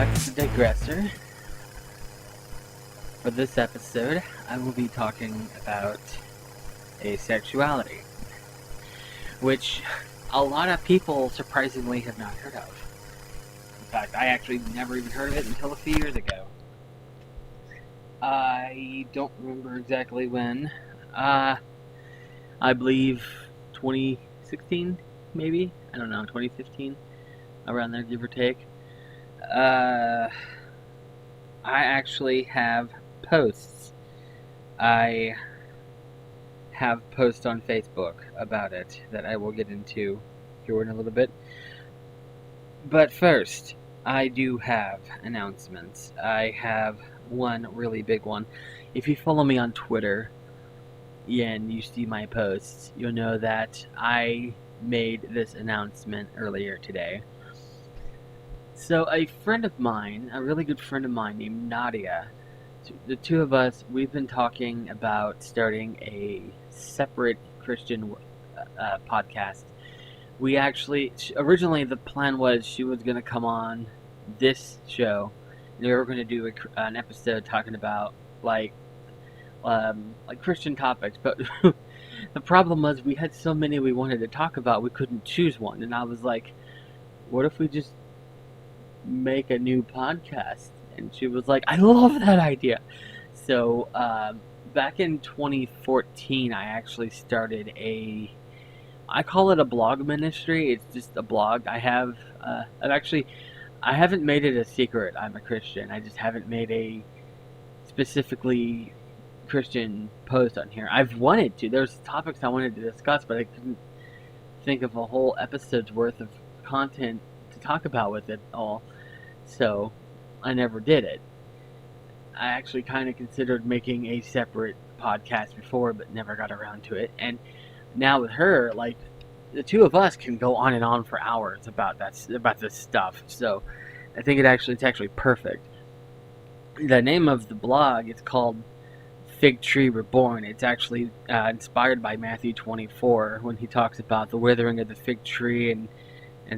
back to the Digressor. For this episode, I will be talking about asexuality, which a lot of people surprisingly have not heard of. In fact, I actually never even heard of it until a few years ago. I don't remember exactly when. I believe 2016, maybe? I don't know, 2015? Around there, give or take. I actually have posts. I have posts on Facebook about it that I will get into here in a little bit. But first, I do have announcements. I have one really big one. If you follow me on Twitter and you see my posts, you'll know that I made this announcement earlier today. So a friend of mine, a really good friend of mine named Nadia, the two of us, we've been talking about starting a separate Christian podcast. We actually, originally the plan was she was going to come on this show, and we were going to do an episode talking about like Christian topics, but the problem was we had so many we wanted to talk about, we couldn't choose one, and I was like, what if we just make a new podcast? And she was like, I love that idea. So back in 2014, I actually started I call it a blog ministry. It's just a blog. I haven't made it a secret I'm a Christian. I just haven't made a specifically Christian post on here. I've wanted to. There's topics I wanted to discuss, but I couldn't think of a whole episode's worth of content to talk about with it all, so I never did it. I actually kind of considered making a separate podcast before, but never got around to it. And now with her, like, the two of us can go on and on for hours about this stuff. So I think it's actually perfect. The name of the blog is called Fig Tree Reborn. It's actually inspired by Matthew 24 when he talks about the withering of the fig tree and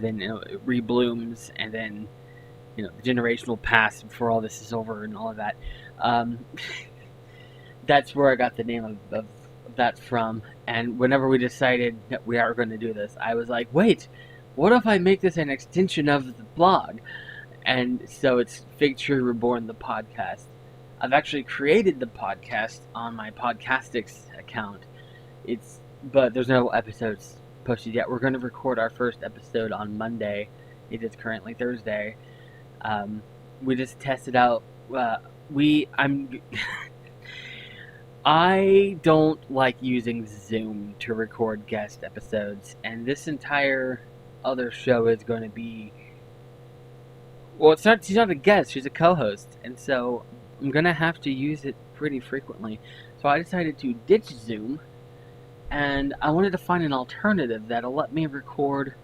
then it reblooms, and then the generation will pass before all this is over and all of that. That's where I got the name of that from. And whenever we decided that we are going to do this, I was like, wait, what if I make this an extension of the blog? And so it's Fig Tree Reborn, the podcast. I've actually created the podcast on my Podcastics account. But there's no episodes posted yet. We're going to record our first episode on Monday. It is currently Thursday. We just tested out. I don't like using Zoom to record guest episodes, and this entire other show is going to be. Well, she's not a guest; she's a co-host, and so I'm going to have to use it pretty frequently. So I decided to ditch Zoom, and I wanted to find an alternative that'll let me record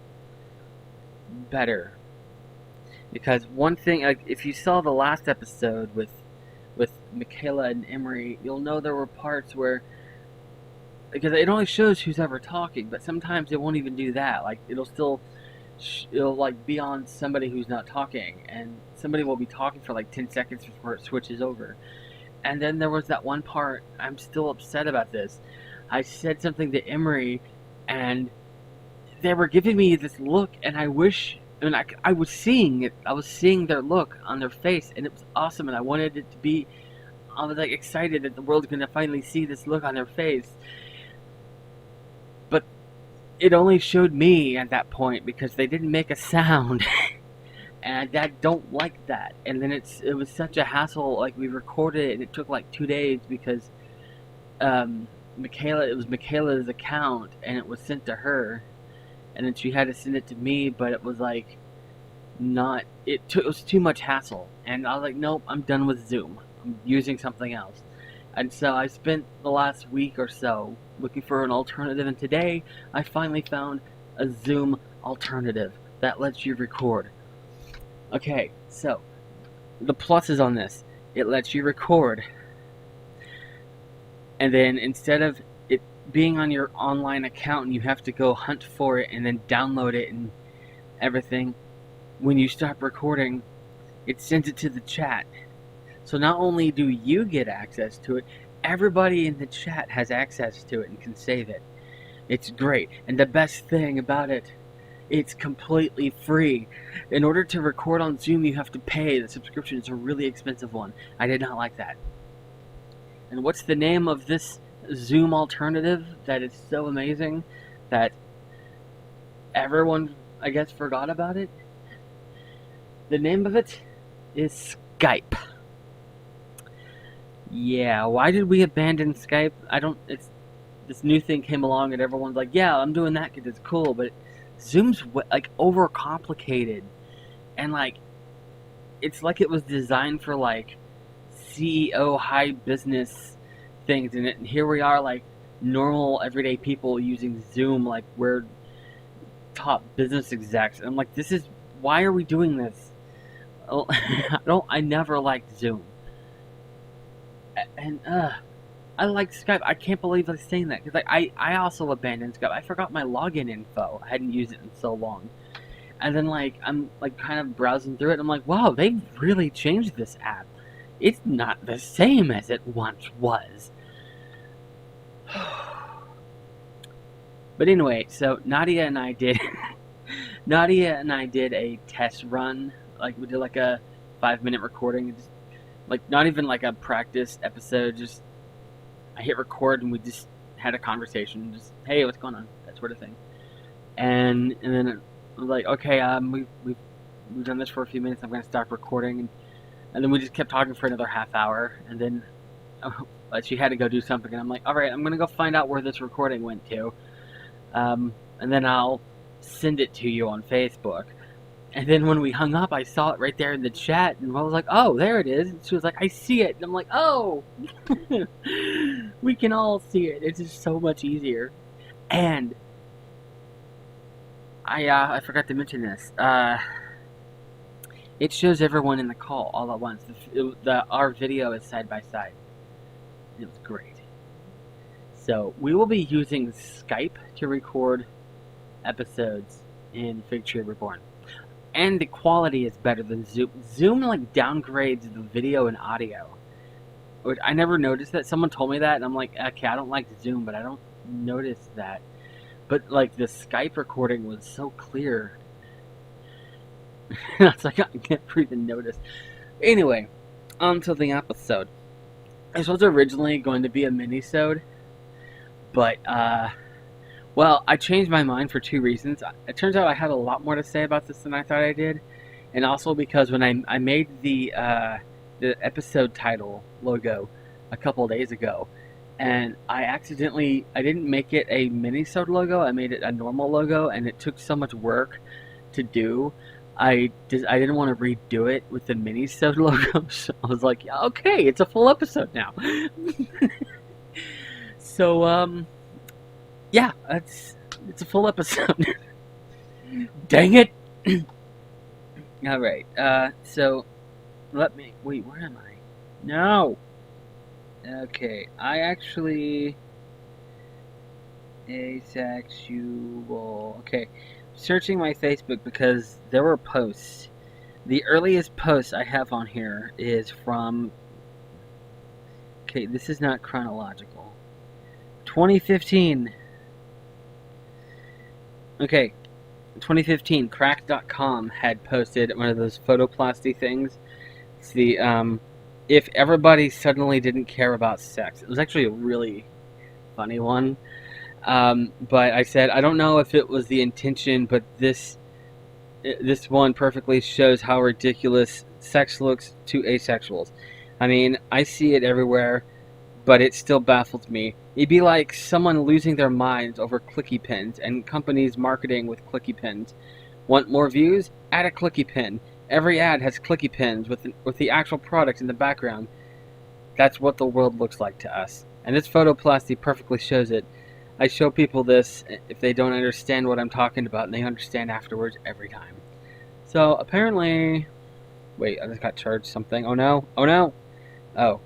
better. Because one thing, like, if you saw the last episode with Michaela and Emery, you'll know there were parts where, because it only shows who's ever talking, but sometimes it won't even do that. Like, it'll like be on somebody who's not talking, and somebody will be talking for like 10 seconds before it switches over. And then there was that one part, I'm still upset about this. I said something to Emery, and they were giving me this look, and I was seeing it. I was seeing their look on their face, and it was awesome, and I wanted it to be. I was like excited that the world's gonna finally see this look on their face. But it only showed me at that point because they didn't make a sound, and I don't like that. And then it was such a hassle. Like, we recorded it, and it took like 2 days because it was Michaela's account, and it was sent to her. And then she had to send it to me, but it was like it was too much hassle. And I was like, nope, I'm done with Zoom. I'm using something else. And so I spent the last week or so looking for an alternative, and today I finally found a Zoom alternative that lets you record. Okay, so the pluses on this: it lets you record, and then instead of it being on your online account and you have to go hunt for it and then download it and everything, when you stop recording, it sends it to the chat. So not only do you get access to it, everybody in the chat has access to it and can save it. It's great. And the best thing about it, it's completely free. In order to record on Zoom, you have to pay. The subscription is a really expensive one. I did not like that. And what's the name of this Zoom alternative that is so amazing that everyone, I guess, forgot about it? The name of it is Skype. Yeah, why did we abandon Skype? This new thing came along and everyone's like, yeah, I'm doing that because it's cool, but Zoom's like overcomplicated, and like it's like it was designed for like CEO high business things, and here we are like normal everyday people using Zoom like we're top business execs. And I'm like, why are we doing this? I never liked Zoom, and I like Skype. I can't believe I'm saying that because I also abandoned Skype. I forgot my login info. I hadn't used it in so long, and then like I'm like kind of browsing through it. And I'm like, wow, they've really changed this app. It's not the same as it once was. But anyway, so Nadia and I did a test run. Like we did like a 5-minute recording, just, like not even like a practice episode. Just I hit record and we just had a conversation. Just, hey, what's going on? That sort of thing. And then it was like, okay, we've done this for a few minutes. I'm gonna stop recording, and then we just kept talking for another half hour. And then she had to go do something, and I'm like, all right, I'm gonna go find out where this recording went to, and then I'll send it to you on Facebook. And then when we hung up, I saw it right there in the chat, and I was like, oh, there it is. And she was like, I see it. And I'm like, oh, we can all see it. It's just so much easier. And I forgot to mention this. It shows everyone in the call all at once. Our video is side by side. It was great. So we will be using Skype to record episodes in Fig Tree Reborn. And the quality is better than Zoom. Zoom like downgrades the video and audio. I never noticed that. Someone told me that, and I'm like, okay, I don't like Zoom, but I don't notice that. But like the Skype recording was so clear. It's like I never even noticed. Anyway, on to the episode. This was originally going to be a mini-sode, but well, I changed my mind for 2 reasons. It turns out I had a lot more to say about this than I thought I did, and also because when I made the episode title logo a couple of days ago, and I didn't make it a mini-sode logo. I made it a normal logo, and it took so much work to do. I didn't want to redo it with the mini-sode logo, so I was like, yeah, okay, it's a full episode now. So yeah, it's a full episode. Dang it! Alright, so wait, where am I? No! Okay, I actually... Asexual... Okay, searching my Facebook because there were posts. The earliest post I have on here is from... Okay, this is not chronological. 2015. Okay, 2015, Crack.com had posted one of those photoplasty things. It's the, if everybody suddenly didn't care about sex. It was actually a really funny one. But I said, I don't know if it was the intention, but this one perfectly shows how ridiculous sex looks to asexuals. I mean, I see it everywhere, but it still baffles me. It'd be like someone losing their minds over clicky pins and companies marketing with clicky pins. Want more views? Add a clicky pin. Every ad has clicky pins with the actual product in the background. That's what the world looks like to us. And this photoplasty perfectly shows it. I show people this if they don't understand what I'm talking about, and they understand afterwards every time. So apparently... Wait, I just got charged something. Oh no. Oh no! Oh.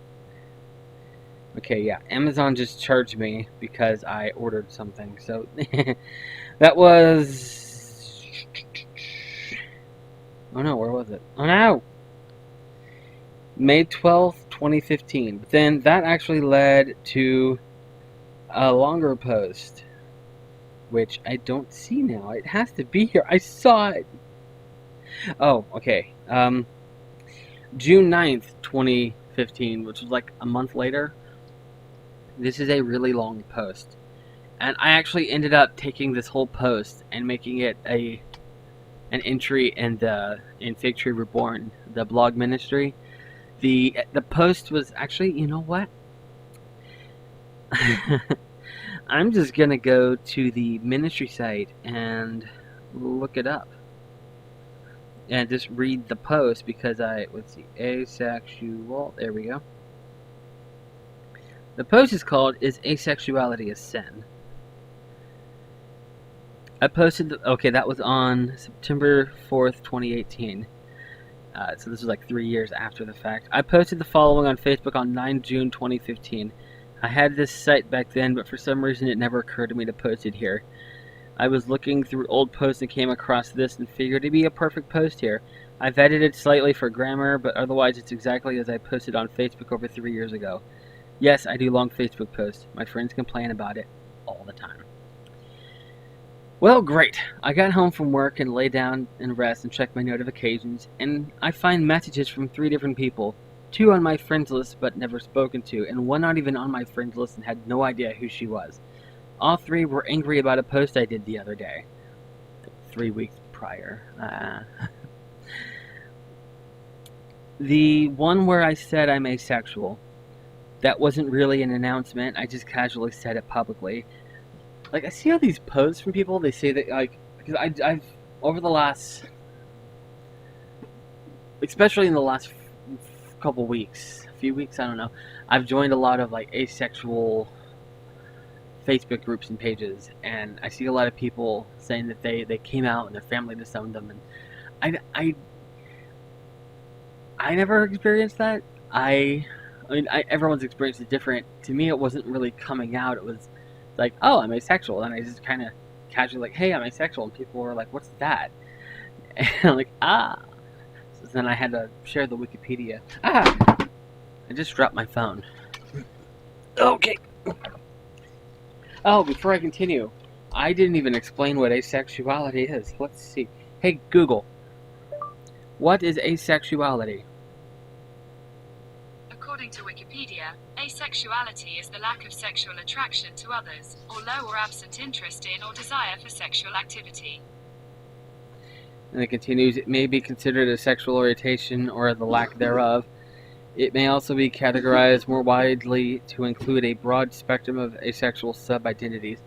Okay, yeah, Amazon just charged me because I ordered something, so that was... Oh no, where was it? Oh no! May 12th, 2015. But then that actually led to a longer post, which I don't see now. It has to be here. I saw it. Oh, okay. June 9th, 2015, which was like a month later. This is a really long post. And I actually ended up taking this whole post and making it an entry in Fig Tree Reborn, the blog ministry. The post was actually, you know what? I'm just gonna go to the ministry site and look it up and just read the post because let's see, asexual. There we go. The post is called "Is Asexuality a Sin?" I posted. Okay, that was on September 4th, 2018. So this was like 3 years after the fact. I posted the following on Facebook on 9 June 2015. I had this site back then, but for some reason it never occurred to me to post it here. I was looking through old posts and came across this and figured it'd be a perfect post here. I've edited slightly for grammar, but otherwise it's exactly as I posted on Facebook over 3 years ago. Yes, I do long Facebook posts. My friends complain about it all the time. Well, great. I got home from work and lay down and rest and checked my notifications, and I find messages from 3 different people. 2 on my friends list but never spoken to, and 1 not even on my friends list and had no idea who she was. All 3 were angry about a post I did the other day. 3 weeks prior. The one where I said I'm asexual, that wasn't really an announcement, I just casually said it publicly. Like, I see all these posts from people, they say that, like, because I've over the last, especially in the last couple weeks, a few weeks, I don't know, I've joined a lot of, like, asexual Facebook groups and pages, and I see a lot of people saying that they came out and their family disowned them, and I never experienced that. Everyone's experience is different. To me, it wasn't really coming out, it was like, oh, I'm asexual, and I just kind of casually like, hey, I'm asexual, and people were like, what's that? And I'm like, So then I had to share the Wikipedia. I just dropped my phone. Okay. Oh, before I continue, I didn't even explain what asexuality is. Let's see. Hey, Google. What is asexuality? According to Wikipedia, asexuality is the lack of sexual attraction to others, or low or absent interest in or desire for sexual activity. And it continues, it may be considered a sexual orientation or the lack thereof. It may also be categorized more widely to include a broad spectrum of asexual sub-identities,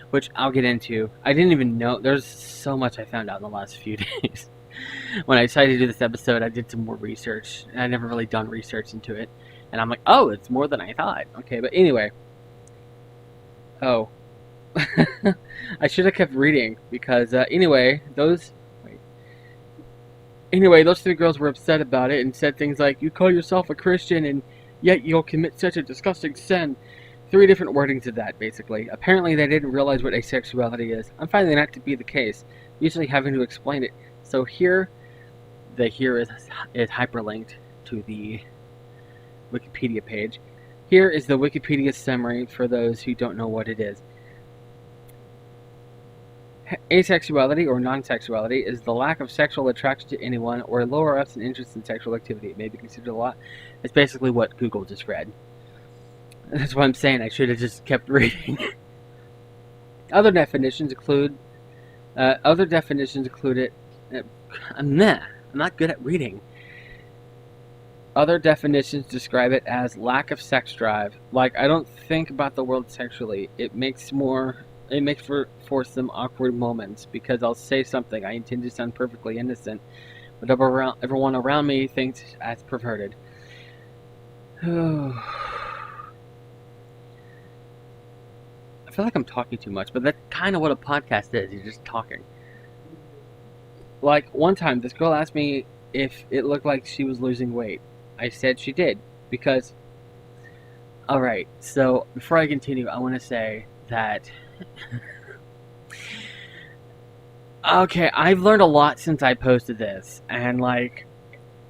which I'll get into. I didn't even know, there's so much I found out in the last few days. When I decided to do this episode, I did some more research, and I'd never really done research into it. And I'm like, oh, it's more than I thought. Okay, but anyway. Oh. I should have kept reading, because, anyway, those 3 girls were upset about it and said things like, you call yourself a Christian and yet you'll commit such a disgusting sin. 3 different wordings of that, basically. Apparently they didn't realize what asexuality is. I'm finding that to be the case, usually having to explain it. So here is hyperlinked to the Wikipedia page. Here is the Wikipedia summary for those who don't know what it is. Asexuality or non-sexuality is the lack of sexual attraction to anyone or a lower absent interest in sexual activity. It may be considered a lot. It's basically what Google just read. That's what I'm saying. I should have just kept reading. Other definitions include it. I'm not good at reading. Other definitions describe it as lack of sex drive. Like, I don't think about the world sexually. It makes for some awkward moments because I'll say something I intend to sound perfectly innocent, but everyone around me thinks as perverted. I feel like I'm talking too much, but that's kind of what a podcast is. You're just talking. Like, one time, this girl asked me if it looked like she was losing weight. I said she did, because... Alright, so, before I continue, I want to say that... Okay, I've learned a lot since I posted this, and, like...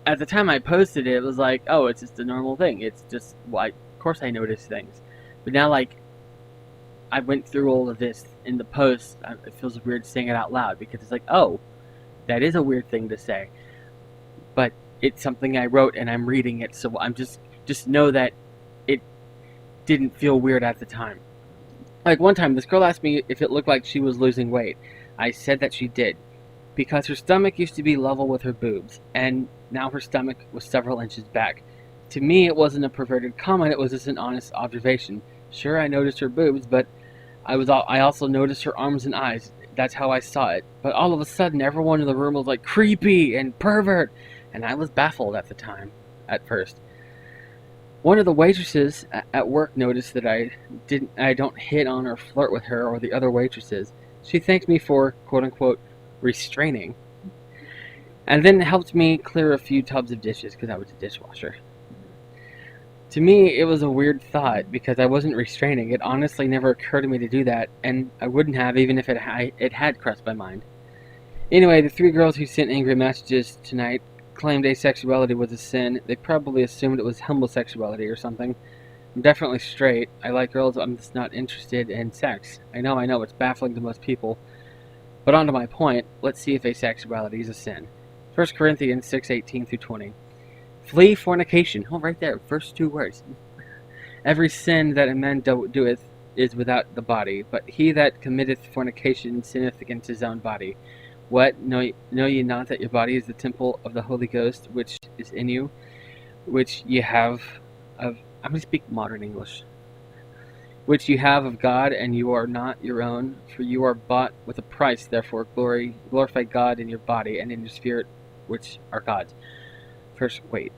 at the time I posted it, it was like, oh, it's just a normal thing. It's just, well, of course I notice things. But now, like, I went through all of this in the post, it feels weird saying it out loud because it's like, oh, that is a weird thing to say. But it's something I wrote and I'm reading it, so I'm just know that it didn't feel weird at the time. Like one time, this girl asked me if it looked like she was losing weight. I said that she did, because her stomach used to be level with her boobs, and now her stomach was several inches back. To me, it wasn't a perverted comment, it was just an honest observation. Sure, I noticed her boobs, but I also noticed her arms and eyes. That's how I saw it. But all of a sudden, everyone in the room was like, creepy and pervert, and I was baffled at the time, at first. One of the waitresses at work noticed that I don't hit on or flirt with her or the other waitresses. She thanked me for, quote-unquote, restraining, and then helped me clear a few tubs of dishes because I was a dishwasher. To me, it was a weird thought because I wasn't restraining. It honestly never occurred to me to do that, and I wouldn't have even if it had crossed my mind. Anyway, the three girls who sent angry messages tonight claimed asexuality was a sin. They probably assumed it was homosexuality or something. I'm definitely straight. I like girls, I'm just not interested in sex. I know, it's baffling to most people. But on to my point, let's see if asexuality is a sin. 1 Corinthians 6:18 through 20. Flee fornication. Oh, right there, first two words. Every sin that a man doeth is without the body, but he that committeth fornication sinneth against his own body. What? Know ye not that your body is the temple of the Holy Ghost, which is in you, which ye have of... I'm going to speak modern English. Which you have of God, and you are not your own, for you are bought with a price. Therefore glorify God in your body and in your spirit, which are God's. First, wait.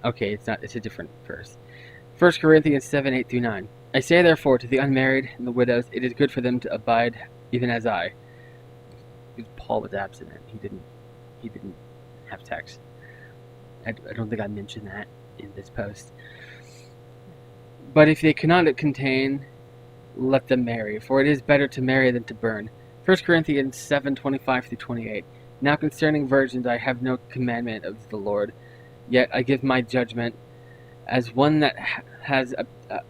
Okay, it's a different verse. 1 Corinthians 7:8 through 9. I say therefore to the unmarried and the widows, it is good for them to abide, even as I. Paul was abstinent. He didn't have sex. I don't think I mentioned that in this post. But if they cannot contain, let them marry, for it is better to marry than to burn. 1 Corinthians 7:25 through 28. Now concerning virgins I have no commandment of the Lord, yet I give my judgment, as one that has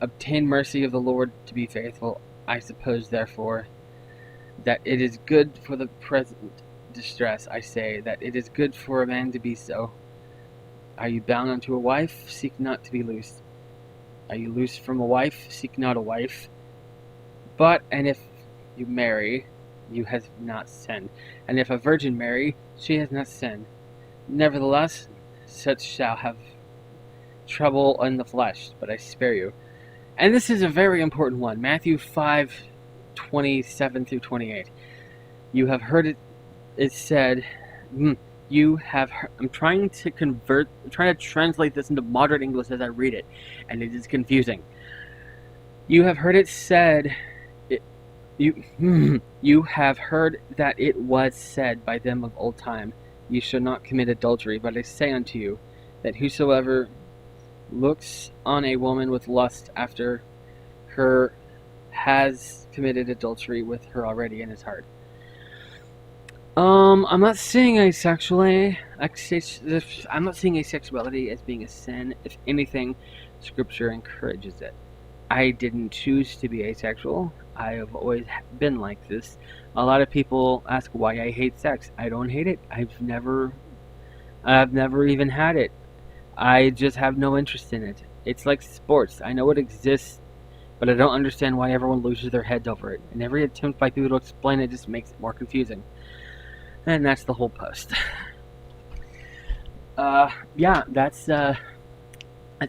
obtained mercy of the Lord to be faithful. I suppose therefore that it is good for the present distress. I say that it is good for a man to be so. Are you bound unto a wife? Seek not to be loosed. Are you loose from a wife? Seek not a wife. But, and if you marry, you have not sinned. And if a virgin marry, she has not sinned. Nevertheless, such shall have trouble in the flesh, but I spare you. And this is a very important one. Matthew 5:27 through 28. You have heard it said... I'm trying to translate this into modern English as I read it, and it is confusing. You have heard it said, you have heard that it was said by them of old time, you shall not commit adultery. But I say unto you, that whosoever looks on a woman with lust after her has committed adultery with her already in his heart. I'm not seeing asexuality as being a sin. If anything, Scripture encourages it. I didn't choose to be asexual. I have always been like this. A lot of people ask why I hate sex. I don't hate it. I've never even had it. I just have no interest in it. It's like sports. I know it exists, but I don't understand why everyone loses their heads over it. And every attempt by people to explain it just makes it more confusing. And that's the whole post. Yeah, that's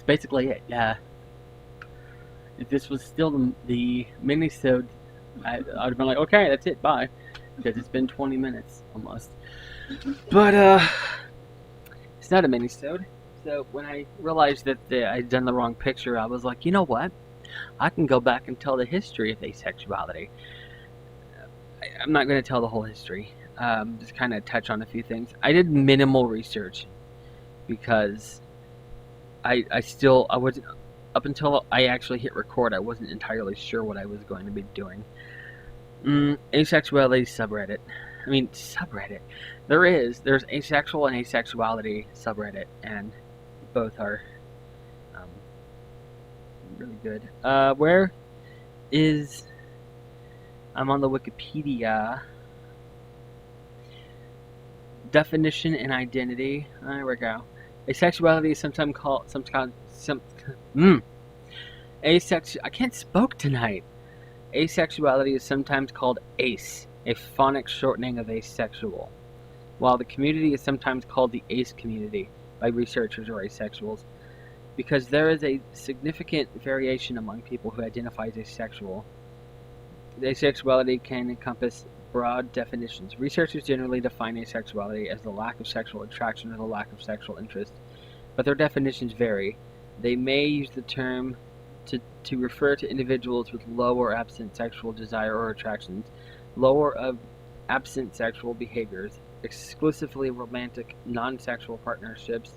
basically it. Yeah. If this was still the mini-sode, I'd have been like, okay, that's it, bye. Because it's been 20 minutes, almost. But, it's not a mini-sode. So, when I realized that I'd done the wrong picture, I was like, you know what? I can go back and tell the history of asexuality. I'm not going to tell the whole history. Just kind of touch on a few things. I did minimal research because I wasn't, up until I actually hit record, I wasn't entirely sure what I was going to be doing. Asexuality subreddit. subreddit. There's asexual and asexuality subreddit, and both are really good. Where is I'm on the Wikipedia definition and identity. There we go. Asexuality is sometimes called I can't spoke tonight. Asexuality is sometimes called ace, a phonics shortening of asexual, while the community is sometimes called the ace community by researchers or asexuals, because there is a significant variation among people who identify as asexual. Asexuality can encompass broad definitions. Researchers generally define asexuality as the lack of sexual attraction or the lack of sexual interest, but their definitions vary. They may use the term to refer to individuals with low or absent sexual desire or attractions, low or absent sexual behaviors, exclusively romantic non-sexual partnerships,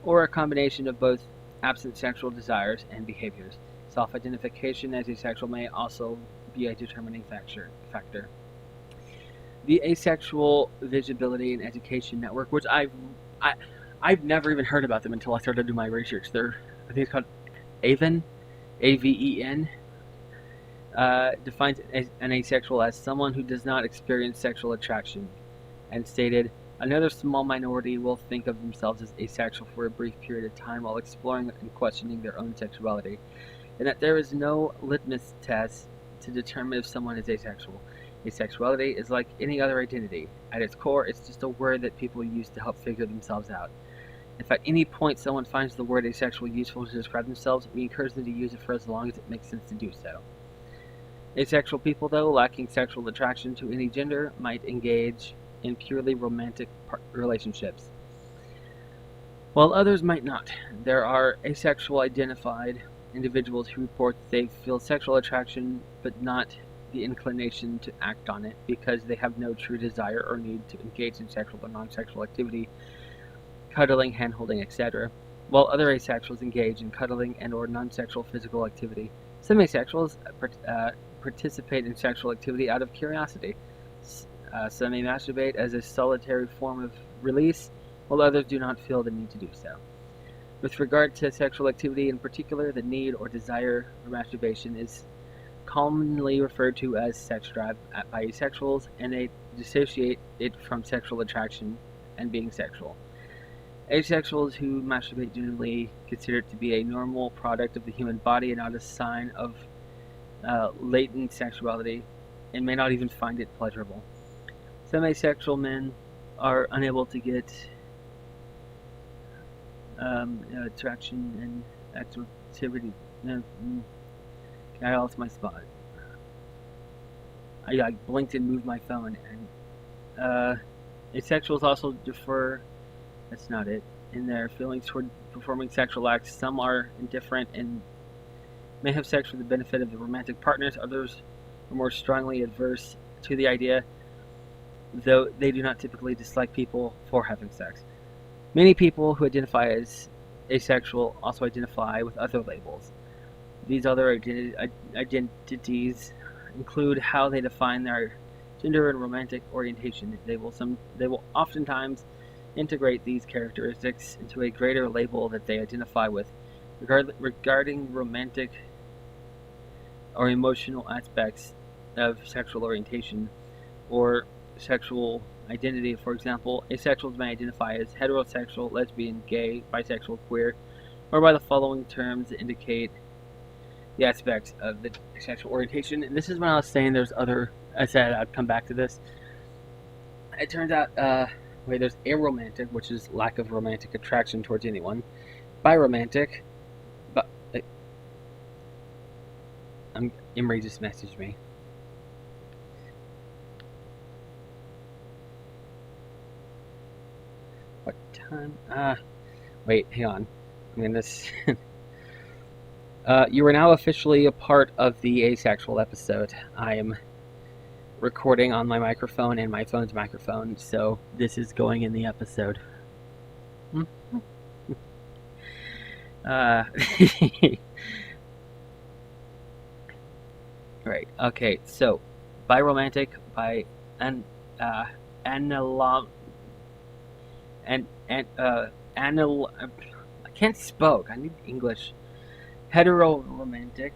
or a combination of both absent sexual desires and behaviors. Self-identification as asexual may also be a determining factor. The Asexual Visibility and Education Network, which I've never even heard about them until I started to do my research. I think it's called AVEN, AVEN, defines an asexual as someone who does not experience sexual attraction, and stated, another small minority will think of themselves as asexual for a brief period of time while exploring and questioning their own sexuality, and that there is no litmus test to determine if someone is asexual. Asexuality is like any other identity. At its core, it's just a word that people use to help figure themselves out. If at any point someone finds the word asexual useful to describe themselves, we encourage them to use it for as long as it makes sense to do so. Asexual people, though, lacking sexual attraction to any gender, might engage in purely romantic relationships, while others might not. There are asexual identified individuals who report that they feel sexual attraction but not the inclination to act on it because they have no true desire or need to engage in sexual or non-sexual activity, cuddling, hand-holding, etc., while other asexuals engage in cuddling and or non-sexual physical activity. Some asexuals participate in sexual activity out of curiosity. Some may masturbate as a solitary form of release, while others do not feel the need to do so. With regard to sexual activity in particular, the need or desire for masturbation is commonly referred to as sex drive by asexuals, and they dissociate it from sexual attraction and being sexual. Asexuals who masturbate generally consider it to be a normal product of the human body and not a sign of latent sexuality, and may not even find it pleasurable. Some asexual men are unable to get attraction and activity. I lost my spot. I blinked and moved my phone, and asexuals also defer. That's not it. In their feelings toward performing sexual acts, some are indifferent and may have sex for the benefit of the romantic partners. Others are more strongly adverse to the idea, though they do not typically dislike people for having sex. Many people who identify as asexual also identify with other labels. These other identities include how they define their gender and romantic orientation. They will oftentimes integrate these characteristics into a greater label that they identify with. Regarding romantic or emotional aspects of sexual orientation or sexual identity, for example, asexuals may identify as heterosexual, lesbian, gay, bisexual, queer, or by the following terms that indicate the aspects of the sexual orientation. And this is when I was saying I said I'd come back to this. It turns out, there's aromantic, which is lack of romantic attraction towards anyone. Biromantic, but Emery just messaged me. What time? Wait, hang on. You are now officially a part of the asexual episode. I am recording on my microphone and my phone's microphone, so this is going in the episode. Right, okay, so biromantic, analog and anal. I can't spoke. I need English. Heteroromantic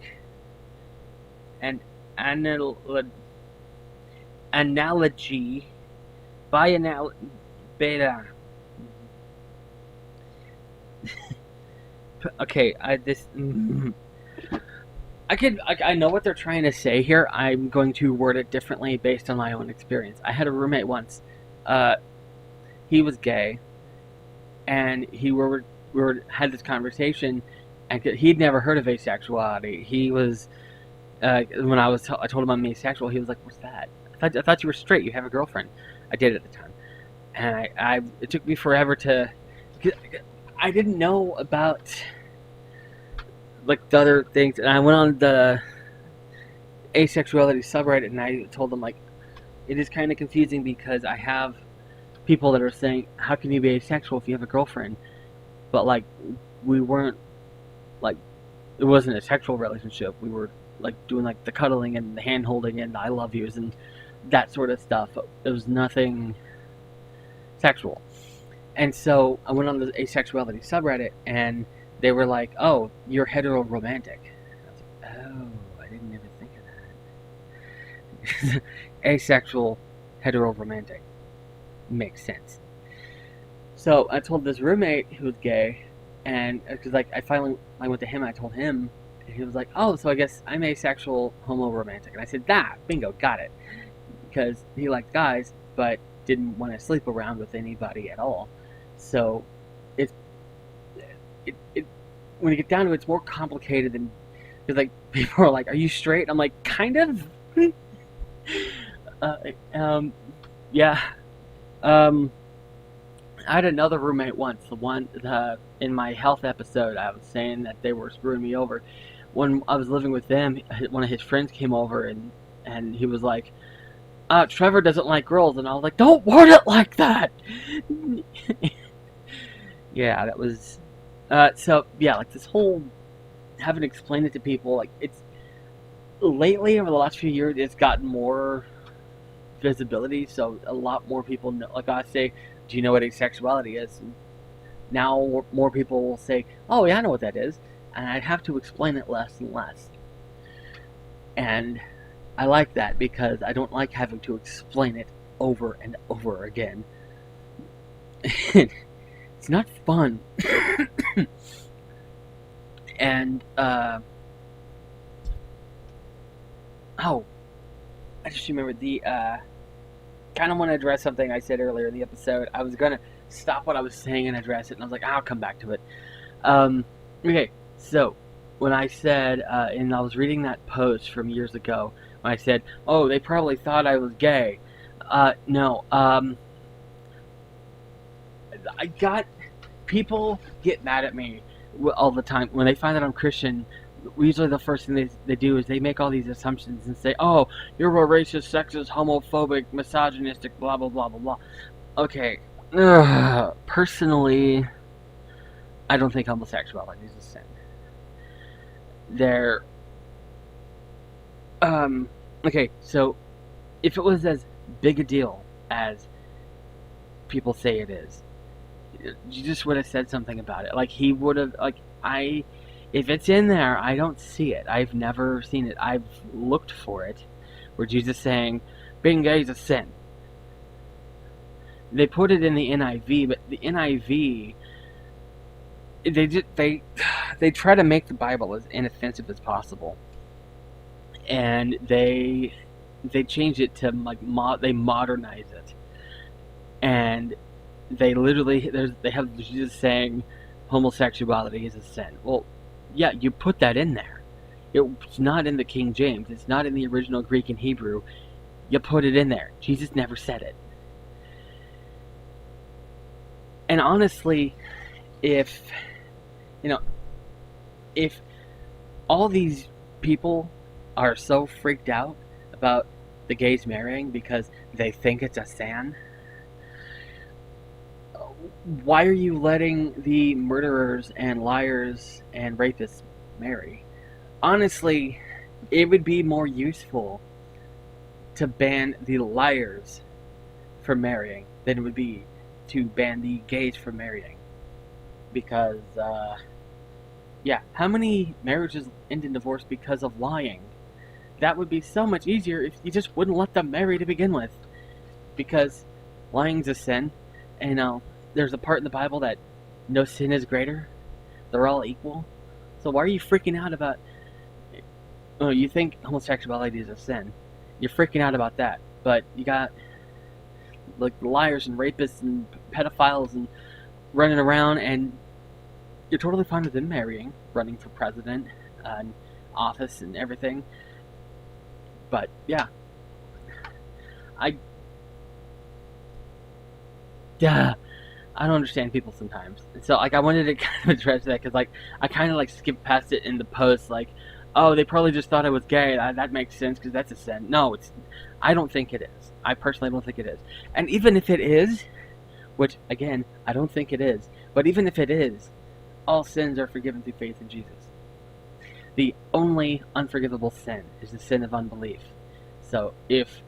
and anal analogy by beta. Okay, I know what they're trying to say here. I'm going to word it differently based on my own experience. I had a roommate once. He was gay, and had this conversation, and he'd never heard of asexuality. He was when I told him I'm asexual. He was like, "What's that? I thought you were straight. You have a girlfriend." I did at the time, and it took me forever to. I didn't know about like the other things, and I went on the Asexuality subreddit, and I told them like it is kind of confusing because I have people that are saying, "How can you be asexual if you have a girlfriend?" But like we weren't like it wasn't a sexual relationship. We were like doing like the cuddling and the hand holding and the I love yous and that sort of stuff. It was nothing sexual. And so I went on the Asexuality subreddit, and they were like, "Oh, you're heteroromantic." I was like, "Oh, I didn't even think of that." Asexual, heteroromantic makes sense. So I told this roommate who was gay, and because like I went to him, and I told him, and he was like, "Oh, so I guess I'm asexual, homoromantic." And I said, bingo, got it," because he liked guys, but didn't want to sleep around with anybody at all. So it's when you get down to it, it's more complicated than because like people are like, "Are you straight?" I'm like, kind of. Yeah. I had another roommate once. In my health episode, I was saying that they were screwing me over. When I was living with them, one of his friends came over and he was like, "Trevor doesn't like girls," and I was like, "Don't word it like that." Yeah, that was. So yeah, like this whole having to explain it to people, like it's lately over the last few years, it's gotten more visibility, so a lot more people know. Like I say, "Do you know what asexuality is?" And now more people will say, "Oh yeah, I know what that is," and I have to explain it less and less. And I like that because I don't like having to explain it over and over again. It's not fun. And oh, I just remembered kind of want to address something I said earlier in the episode. I was gonna stop what I was saying and address it, and I was like, I'll come back to it. Okay, so when I said, and I was reading that post from years ago, when I said, "Oh, they probably thought I was gay." No. I got people get mad at me all the time when they find that I'm Christian. Usually the first thing they do is they make all these assumptions and say, "Oh, you're a racist, sexist, homophobic, misogynistic, blah blah blah blah blah." Okay, personally, I don't think homosexuality is a sin. Okay, so if it was as big a deal as people say it is, you just would have said something about it. Like he would have, if it's in there, I don't see it. I've never seen it. I've looked for it, where Jesus saying, "Being gay is a sin." They put it in the NIV, but the NIV, they try to make the Bible as inoffensive as possible, and they change it to like they modernize it, and they literally they have Jesus saying homosexuality is a sin. Well, yeah, you put that in there. It's not in the King James. It's not in the original Greek and Hebrew. You put it in there. Jesus never said it. And honestly, if all these people are so freaked out about the gays marrying because they think it's a sin, why are you letting the murderers and liars and rapists marry? Honestly, it would be more useful to ban the liars from marrying than it would be to ban the gays from marrying. Because, how many marriages end in divorce because of lying? That would be so much easier if you just wouldn't let them marry to begin with. Because lying's a sin, and there's a part in the Bible that no sin is greater. They're all equal. So why are you freaking out about... you think homosexuality is a sin. You're freaking out about that. But you got like liars and rapists and pedophiles and running around, and you're totally fine with them marrying, running for president and office and everything. But yeah, I don't understand people sometimes. So like, I wanted to kind of address that because like I kind of like skipped past it in the post. Like, oh, they probably just thought I was gay. That makes sense because that's a sin. No, I don't think it is. I personally don't think it is. And even if it is, which again I don't think it is, but even if it is, all sins are forgiven through faith in Jesus. The only unforgivable sin is the sin of unbelief. So if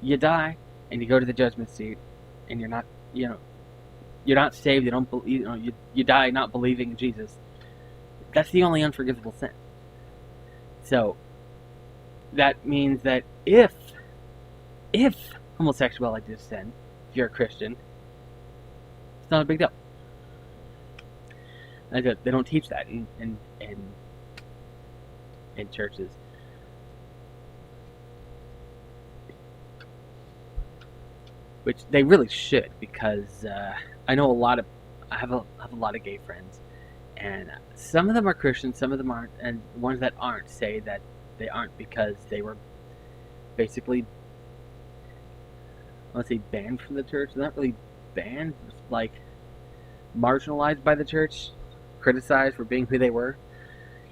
you die and you go to the judgment seat and you're not, you're not saved, you don't believe, you die not believing in Jesus, that's the only unforgivable sin. So that means that if homosexuality is sin, if you're a Christian, it's not a big deal. They don't teach that in churches. Which they really should, because I know I have a lot of gay friends, and some of them are Christians, some of them aren't, and the ones that aren't say that they aren't because they were basically, I want to say banned from the church. They're not really banned, like marginalized by the church, criticized for being who they were.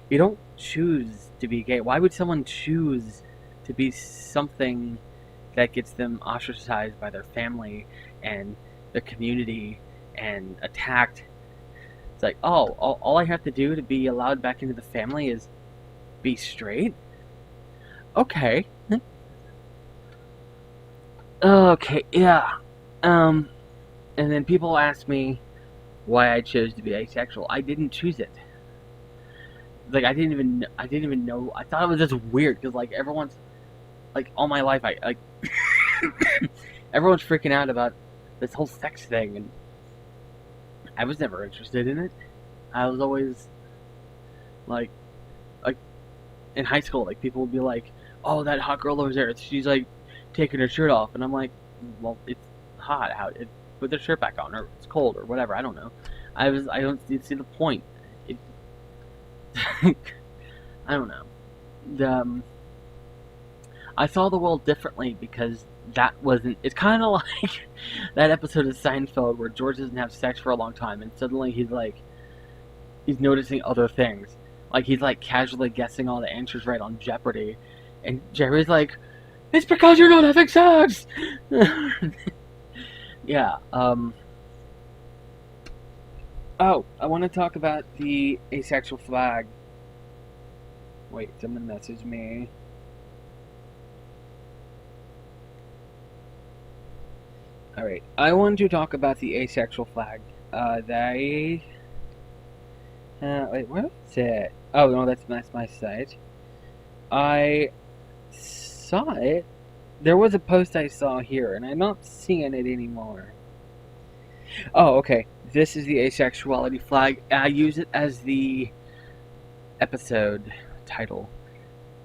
You don't choose to be gay. Why would someone choose to be something that gets them ostracized by their family and their community and attacked? It's like, oh, all I have to do to be allowed back into the family is be straight? Okay. Okay, yeah. And then people ask me why I chose to be asexual. I didn't choose it. Like, I didn't even know. I thought it was just weird because like everyone's like, all my life I everyone's freaking out about this whole sex thing, and I was never interested in it. I was always like in high school, like people would be like, oh, that hot girl over there, she's like taking her shirt off, and I'm like, well, it's hot out. Put their shirt back on, or it's cold, or whatever. I don't know. I don't see the point. I don't know. I saw the world differently because that wasn't. It's kind of like that episode of Seinfeld where George doesn't have sex for a long time, and suddenly he's noticing other things. Like he's like casually guessing all the answers right on Jeopardy, and Jerry's like, "It's because you're not having sex." Yeah. Oh, I want to talk about the Asexual Flag. Wait, someone messaged me. Alright, I want to talk about the Asexual Flag. Wait, where is it? Oh, no, that's my site. I saw it. There was a post I saw here, and I'm not seeing it anymore. Oh, okay. This is the Asexuality Flag. I use it as the episode title.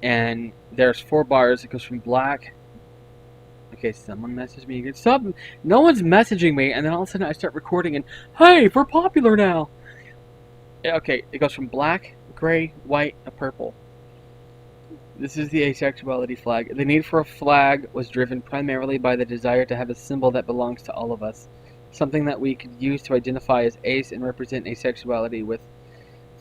And there's 4 bars. It goes from black. Okay, someone messaged me again. Stop! No one's messaging me, and then all of a sudden I start recording, and hey, we're popular now! Okay, it goes from black, gray, white, and purple. This is the Asexuality Flag. The need for a flag was driven primarily by the desire to have a symbol that belongs to all of us. Something that we could use to identify as ace and represent asexuality with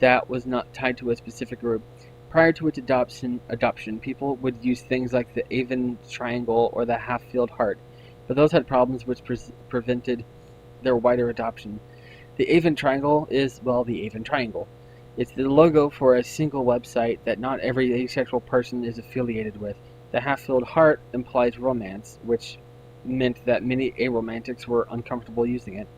that was not tied to a specific group. Prior to its adoption, people would use things like the Avon triangle or the half-filled heart, but those had problems which prevented their wider adoption. The Avon triangle is, well, the Avon triangle. It's the logo for a single website that not every asexual person is affiliated with. The half-filled heart implies romance, which meant that many aromantics were uncomfortable using it.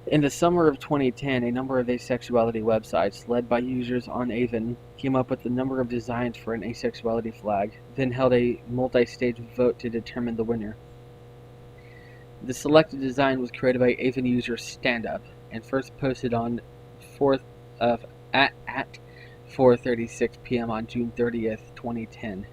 In the summer of 2010, a number of asexuality websites, led by users on Avon, came up with a number of designs for an asexuality flag, then held a multi-stage vote to determine the winner. The selected design was created by Avon user Standup and first posted on at 4:36 p.m. on June 30th, 2010.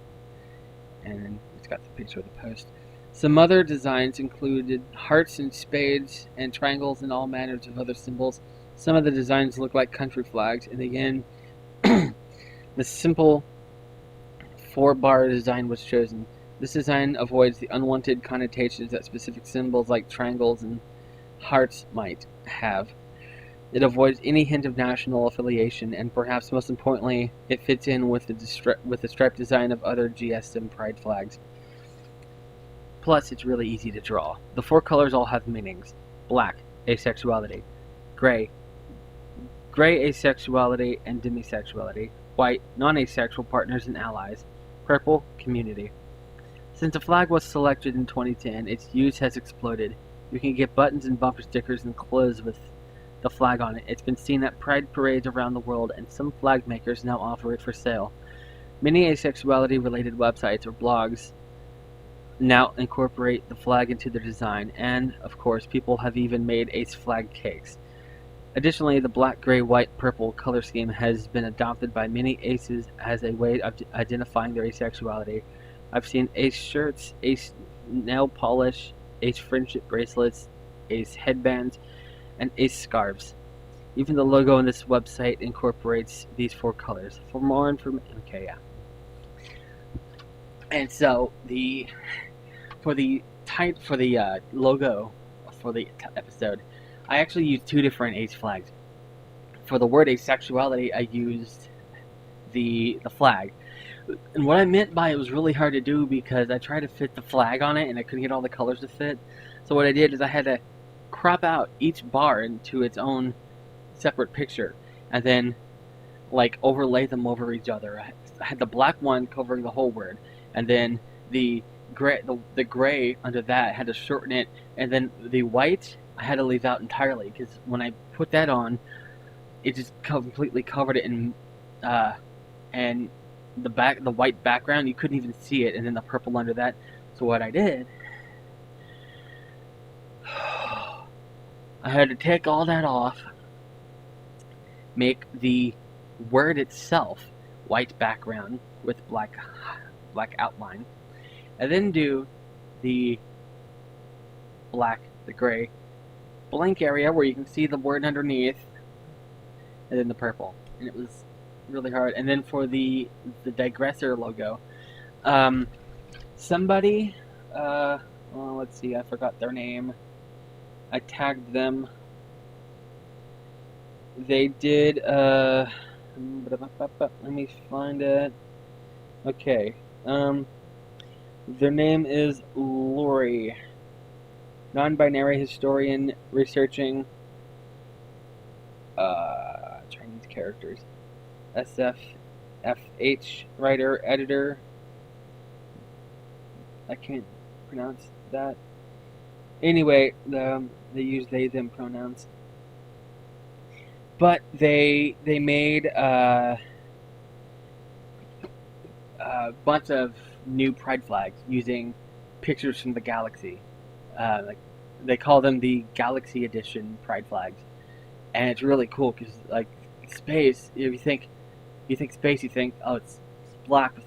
And it's got the picture of the post. Some other designs included hearts and spades and triangles and all manners of other symbols. Some of the designs look like country flags, and again, the simple 4-bar design was chosen. This design avoids the unwanted connotations that specific symbols like triangles and hearts might have. It avoids any hint of national affiliation, and perhaps most importantly, it fits in with the striped design of other GSM pride flags. Plus, it's really easy to draw. The 4 colors all have meanings. Black, asexuality. Gray, asexuality and demisexuality. White, non-asexual partners and allies. Purple, community. Since the flag was selected in 2010, its use has exploded. You can get buttons and bumper stickers and clothes with the flag on it. It's been seen at pride parades around the world, and some flag makers now offer it for sale. Many asexuality-related websites or blogs now incorporate the flag into their design, and, of course, people have even made ace flag cakes. Additionally, the black, gray, white, purple color scheme has been adopted by many aces as a way of identifying their asexuality. I've seen ace shirts, ace nail polish, ace friendship bracelets, ace headbands, and ace scarves. Even the logo on this website incorporates these 4 colors. For more information, And so for the logo for the episode, I actually used 2 different ace flags. For the word asexuality, I used the flag. And what I meant by it was really hard to do because I tried to fit the flag on it and I couldn't get all the colors to fit. So what I did is I had to crop out each bar into its own separate picture and then overlay them over each other. I had the black one covering the whole word, and then the gray under that I had to shorten it, and then the white I had to leave out entirely because when I put that on, it just completely covered it in and the white background, you couldn't even see it, and then the purple under that. So what I did, I had to take all that off, make the word itself white background with black outline, and then do the gray blank area where you can see the word underneath, and then the purple. And it was really hard. And then for the Digressor logo, somebody, let's see, I forgot their name. I tagged them. They did, let me find it. Okay, their name is Lori, non-binary historian researching Chinese characters. SFH writer, editor. I can't pronounce that. Anyway, they use they them pronouns. But they made a bunch of new pride flags using pictures from the galaxy. They call them the Galaxy Edition pride flags, and it's really cool because space. If you think space, you think, oh, it's black with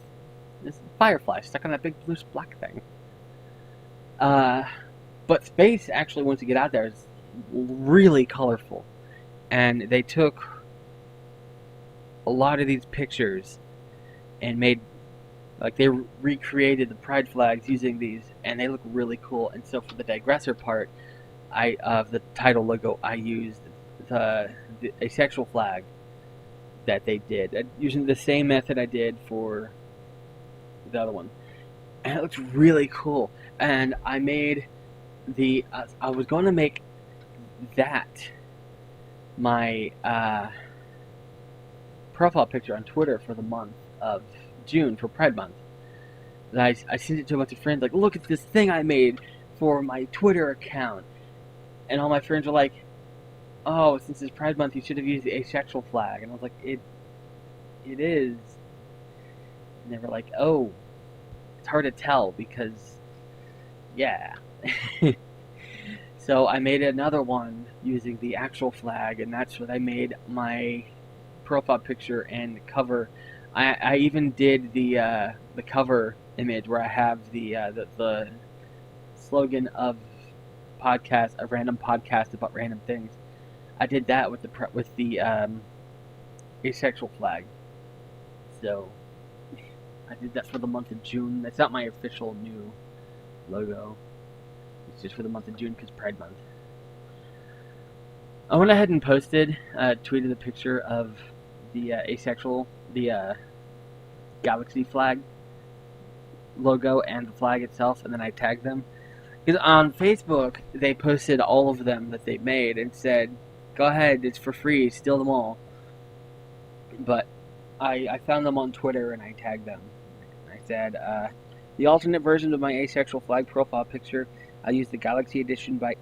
this firefly stuck on that big blue black thing. But space actually, once you get out there, is really colorful. And they took a lot of these pictures and made, they recreated the pride flags using these, and they look really cool. And so for the Digressor part, of the title logo, I used the Asexual Flag that they did, using the same method I did for the other one. And it looks really cool. And I made I was going to make that my profile picture on Twitter for the month of June, for Pride Month. And I sent it to a bunch of friends, like, look at this thing I made for my Twitter account. And all my friends were like, oh, since it's Pride Month, you should have used the Asexual Flag. And I was like, it is. And they were like, oh, it's hard to tell because, yeah. So I made another one using the actual flag, and that's what I made my profile picture and cover. I even did the cover image where I have the slogan of podcast, a random podcast about random things. I did that with the asexual flag. So I did that for the month of June. That's not my official new logo. It's just for the month of June because Pride Month. I went ahead and tweeted a picture of the asexual, the galaxy flag logo and the flag itself, and then I tagged them. Because on Facebook, they posted all of them that they made and said, go ahead, it's for free, steal them all. But I found them on Twitter and I tagged them. I said, the alternate version of my asexual flag profile picture, I used the Galaxy Edition by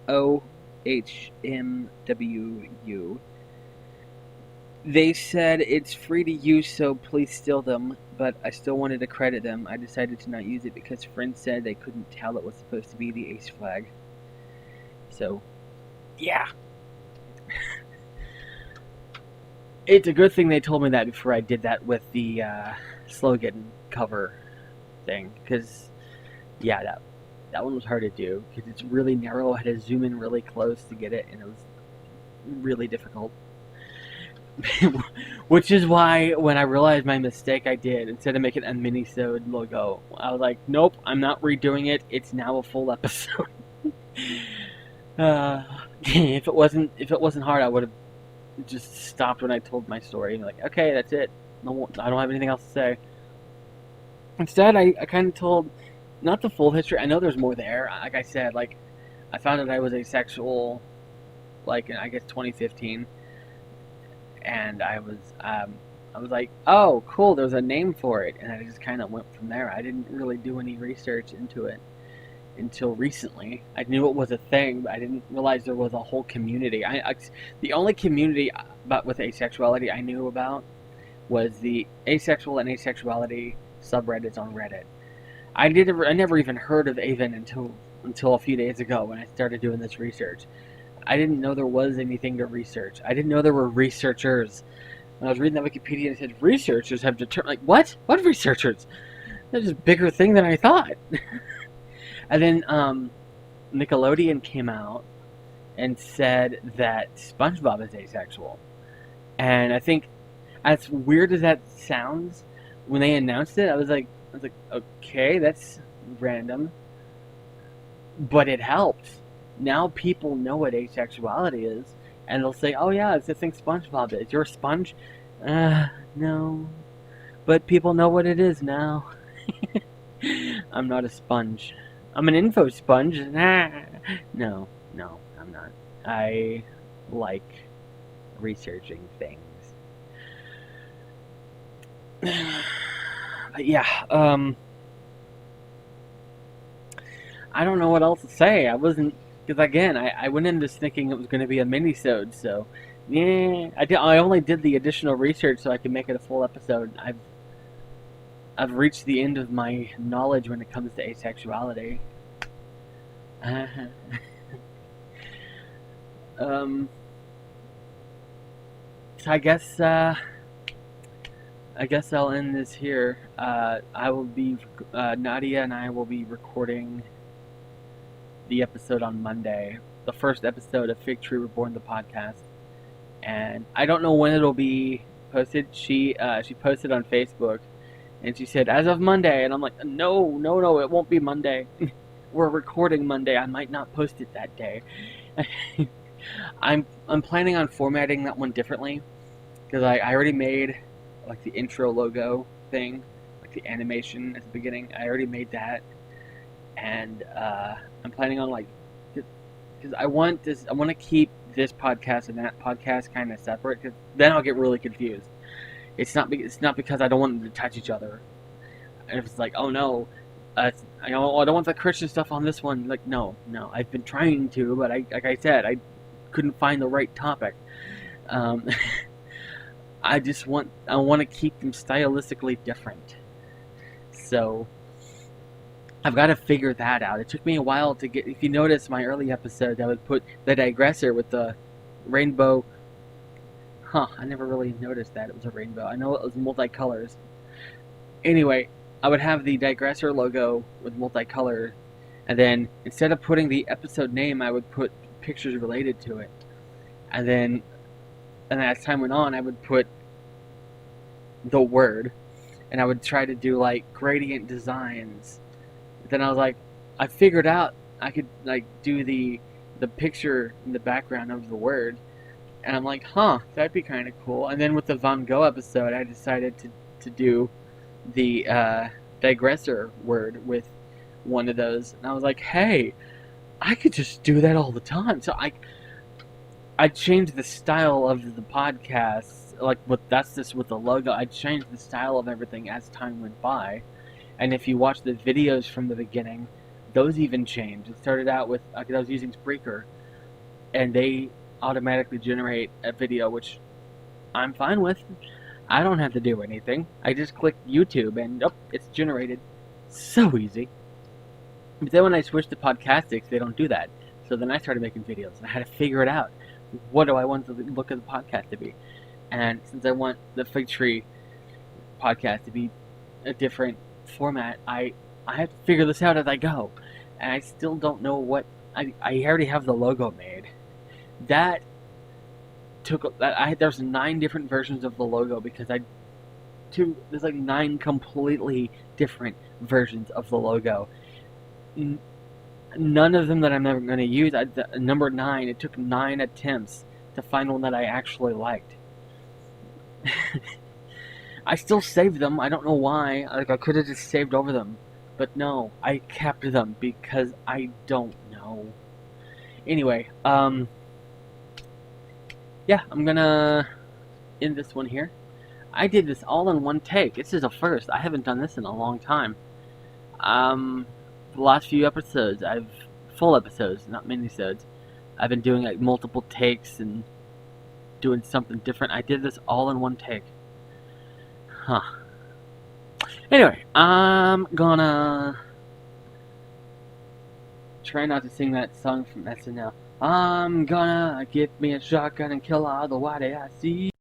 @OHMWU. They said it's free to use, so please steal them, but I still wanted to credit them. I decided to not use it because friends said they couldn't tell it was supposed to be the ace flag. So, yeah. It's a good thing they told me that before I did that with the slogan cover thing, because, yeah, that one was hard to do, because it's really narrow. I had to zoom in really close to get it, and it was really difficult. Which is why, when I realized my mistake, I did. Instead of making a mini-sode logo, I was like, nope, I'm not redoing it. It's now a full episode. If it wasn't hard, I would have just stopped when I told my story. Like, okay, that's it. No, I don't have anything else to say. Instead, I kind of told, not the full history. I know there's more there. Like I said, like, I found out I was asexual, like, in, I guess, 2015. And I was like, oh, cool, there's a name for it. And I just kind of went from there. I didn't really do any research into it until recently. I knew it was a thing, but I didn't realize there was a whole community. The only community with asexuality I knew about was the asexual and asexuality subreddits on Reddit. I never even heard of Avon until a few days ago when I started doing this research. I didn't know there was anything to research. I didn't know there were researchers. When I was reading that Wikipedia, it said researchers have determined. Like, what? What researchers? That's a bigger thing than I thought. And then Nickelodeon came out and said that Spongebob is asexual. And I think, as weird as that sounds, when they announced it, I was like, okay, that's random. But it helped. Now people know what asexuality is, and they'll say, oh yeah, it's the thing SpongeBob is. You're a sponge? No. But people know what it is now. I'm not a sponge. I'm an info sponge. No, I'm not. I like researching things. Yeah, I don't know what else to say. I wasn't... Because again, I went into this thinking it was going to be a mini-sode, so yeah, I only did the additional research so I could make it a full episode. I've reached the end of my knowledge when it comes to asexuality. So I guess I'll end this here. I will be Nadia and I will be recording the episode on Monday, the first episode of Fig Tree Reborn, the podcast, and I don't know when it'll be posted. She posted on Facebook, and she said as of Monday, and I'm like, no, it won't be Monday. We're recording Monday. I might not post it that day. I'm planning on formatting that one differently because I already made like the intro logo thing, like the animation at the beginning. I already made that. And I'm planning on because I want to keep this podcast and that podcast kind of separate, because then I'll get really confused. It's not because I don't want them to touch each other. And it's like, oh no, I don't want the Christian stuff on this one. Like, no, I've been trying to, but like I said, I couldn't find the right topic. Um, I want to keep them stylistically different. So I've got to figure that out. It took me a while to get. If you notice my early episodes, I would put the Digressor with the rainbow. I never really noticed that it was a rainbow. I know it was multicolors. Anyway, I would have the Digressor logo with multicolor, and then instead of putting the episode name, I would put pictures related to it. And as time went on, I would put the word, and I would try to do like gradient designs. Then I was like, I figured out I could like do the picture in the background of the word, and I'm like, that'd be kind of cool. And then with the Van Gogh episode, I decided to do the Digressor word with one of those, and I was like, hey, I could just do that all the time. So I changed the style of the podcast, like that's just with the logo. I changed the style of everything as time went by, and if you watch the videos from the beginning, those even changed. It started out with I was using Spreaker, and they automatically generate a video, which I'm fine with. I don't have to do anything. I just click YouTube and it's generated. So easy. But then when I switched to Podcastics, they don't do that. So then I started making videos, and I had to figure it out. What do I want the look of the podcast to be? And since I want the Fig Tree podcast to be a different format, I have to figure this out as I go. And I still don't know what... I already have the logo made. That took... There's 9 different versions of the logo because there's like 9 completely different versions of the logo. None of them that I'm never going to use. Number 9, it took 9 attempts to find one that I actually liked. I still saved them. I don't know why. Like, I could have just saved over them. But no, I kept them because I don't know. Anyway, yeah, I'm gonna end this one here. I did this all in one take. This is a first. I haven't done this in a long time. The last few episodes, full episodes, not minisodes, I've been doing like multiple takes and doing something different. I did this all in one take. Anyway, I'm gonna try not to sing that song from SNL. I'm gonna get me a shotgun and kill all the whitey I see.